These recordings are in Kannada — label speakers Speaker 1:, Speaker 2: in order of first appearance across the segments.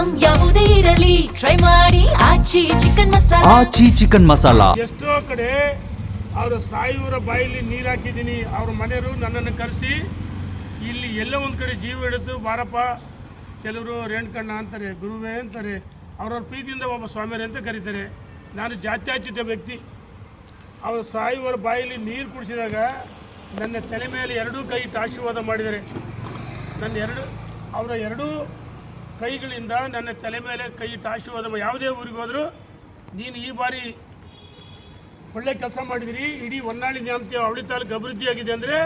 Speaker 1: ಐಟಂ ಯಾವುದೇ ಇರಲಿ ಟ್ರೈ ಮಾಡಿ ಆಚಿ ಚಿಕನ್ ಮಸಾಲಾ.
Speaker 2: ಆಚಿ ಚಿಕನ್ ಮಸಾಲಾ.
Speaker 3: ಎಷ್ಟೋ ಕಡೆ ಅವರ ಸಾಯುವರ ಬಾಯಲ್ಲಿ ನೀರು ಹಾಕಿದ್ದೀನಿ. ಅವ್ರ ಮನೆಯವರು ನನ್ನನ್ನು ಕರೆಸಿ ಇಲ್ಲಿ ಎಲ್ಲ ಒಂದು ಕಡೆ ಜೀವ ಹಿಡಿದು ಬಾರಪ್ಪ, ಕೆಲವರು ರೇಣುಕಣ್ಣ ಅಂತಾರೆ, ಗುರುವೇ ಅಂತಾರೆ, ಅವ್ರವ್ರ ಪ್ರೀತಿಯಿಂದ ಒಬ್ಬ ಸ್ವಾಮಿಯರು ಅಂತ ಕರೀತಾರೆ. ನಾನು ಜಾತ್ಯಾತೀತ ವ್ಯಕ್ತಿ. ಅವರ ಸಾಯುವರ ಬಾಯಲ್ಲಿ ನೀರು ಕುಡಿಸಿದಾಗ ನನ್ನ ತಲೆ ಮೇಲೆ ಎರಡೂ ಕೈ ಇಟ್ಟು ಆಶೀರ್ವಾದ ಮಾಡಿದ್ದಾರೆ. ಅವರ ಎರಡೂ ಕೈಗಳಿಂದ ನನ್ನ ತಲೆ ಮೇಲೆ ಕೈ ಇಟ್ಟು ಆಶೀರ್ವಾದ ಮಾಡಿ, ಯಾವುದೇ ಊರಿಗೆ ಹೋದರೂ ನೀನು ಈ ಬಾರಿ ಒಳ್ಳೆ ಕೆಲಸ ಮಾಡಿದಿರಿ, ಇಡೀ ಹೊನ್ನಾಳಿ ನ್ಯಾಮತಿ ಅವಳಿ ತಾಲೂಕು ಅಭಿವೃದ್ಧಿಯಾಗಿದೆ ಅಂದರೆ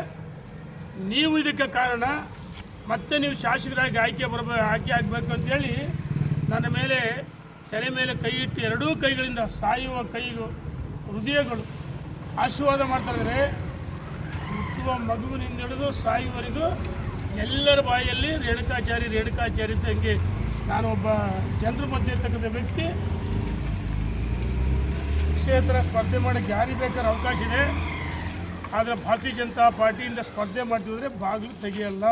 Speaker 3: ನೀವು ಇದಕ್ಕೆ ಕಾರಣ, ಮತ್ತೆ ನೀವು ಶಾಸಕರಾಗಿ ಆಯ್ಕೆ ಆಗಬೇಕು ಅಂತೇಳಿ ನನ್ನ ಮೇಲೆ ತಲೆ ಮೇಲೆ ಕೈ ಇಟ್ಟು ಎರಡೂ ಕೈಗಳಿಂದ ಸಾಯುವ ಕೈಗೂ ಹೃದಯಗಳು ಆಶೀರ್ವಾದ ಮಾಡ್ತಾಯಿದ್ದಾರೆ. ಹುಟ್ಟುವ ಮಗುವಿನಿಂದ ಹಿಡಿದು ಸಾಯುವವರೆಗೂ ಎಲ್ಲರ ಬಾಯಲ್ಲಿ ರೇಣುಕಾಚಾರಿ ತಂಗಿ. ನಾನು ಒಬ್ಬ ಜನರ ಮಧ್ಯೆ ಇರ್ತಕ್ಕಂಥ ವ್ಯಕ್ತಿ. ಕ್ಷೇತ್ರ ಸ್ಪರ್ಧೆ ಮಾಡೋಕ್ಕೆ ಯಾರಿಗೆ ಬೇಕಾದ್ರೆ ಅವಕಾಶ ಇದೆ. ಆದರೆ ಭಾರತೀಯ ಜನತಾ ಪಾರ್ಟಿಯಿಂದ ಸ್ಪರ್ಧೆ ಮಾಡ್ತಿದ್ರೆ ಬಾಗಿಲು ತೆಗೆಯಲ್ಲ.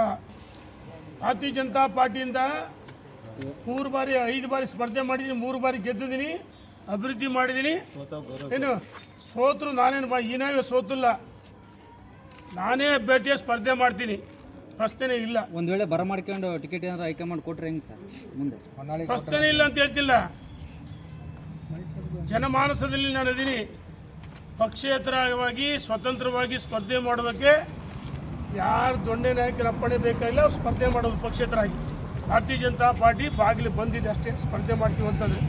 Speaker 3: ಭಾರತೀಯ ಜನತಾ ಪಾರ್ಟಿಯಿಂದ 5 ಬಾರಿ ಸ್ಪರ್ಧೆ ಮಾಡಿದ್ದೀನಿ, 3 ಬಾರಿ ಗೆದ್ದಿದ್ದೀನಿ, ಅಭಿವೃದ್ಧಿ ಮಾಡಿದ್ದೀನಿ. ಏನು ಸೋತರು ನಾನೇನು ಈನಾಗ ಸೋತಿಲ್ಲ, ನಾನೇ ಅಭ್ಯರ್ಥಿಯ ಸ್ಪರ್ಧೆ ಮಾಡ್ತೀನಿ, ಪ್ರಶ್ನೆ ಇಲ್ಲ.
Speaker 4: ಒಂದು ವೇಳೆ ಬರಮಾಡ್ಕೊಂಡು ಟಿಕೆಟ್ ಏನಾದ್ರು ಹೈಕಮಾಂಡ್ ಕೊಟ್ರೆ ಹೆಂಗೆ ಸರ್ ಮುಂದೆ?
Speaker 3: ಪ್ರಶ್ನೆ ಇಲ್ಲ ಅಂತ ಹೇಳ್ತಿಲ್ಲ. ಜನಮಾನಸದಲ್ಲಿ ನಾನು ಅದೀನಿ. ಪಕ್ಷೇತರವಾಗಿ ಸ್ವತಂತ್ರವಾಗಿ ಸ್ಪರ್ಧೆ ಮಾಡೋದಕ್ಕೆ ಯಾರು ದೊಣ್ಣೆ ನಾಯಕರ ಅಪ್ಪಣೆ ಬೇಕಾಗಿಲ್ಲ. ಅವ್ರು ಸ್ಪರ್ಧೆ ಮಾಡೋದು ಪಕ್ಷೇತರಾಗಿ. ಭಾರತೀಯ ಜನತಾ ಪಾರ್ಟಿ ಬಾಗಿಲು ಬಂದಿದೆ ಅಷ್ಟೇ, ಸ್ಪರ್ಧೆ ಮಾಡ್ತೀವಿ ಅಂತಂದರೆ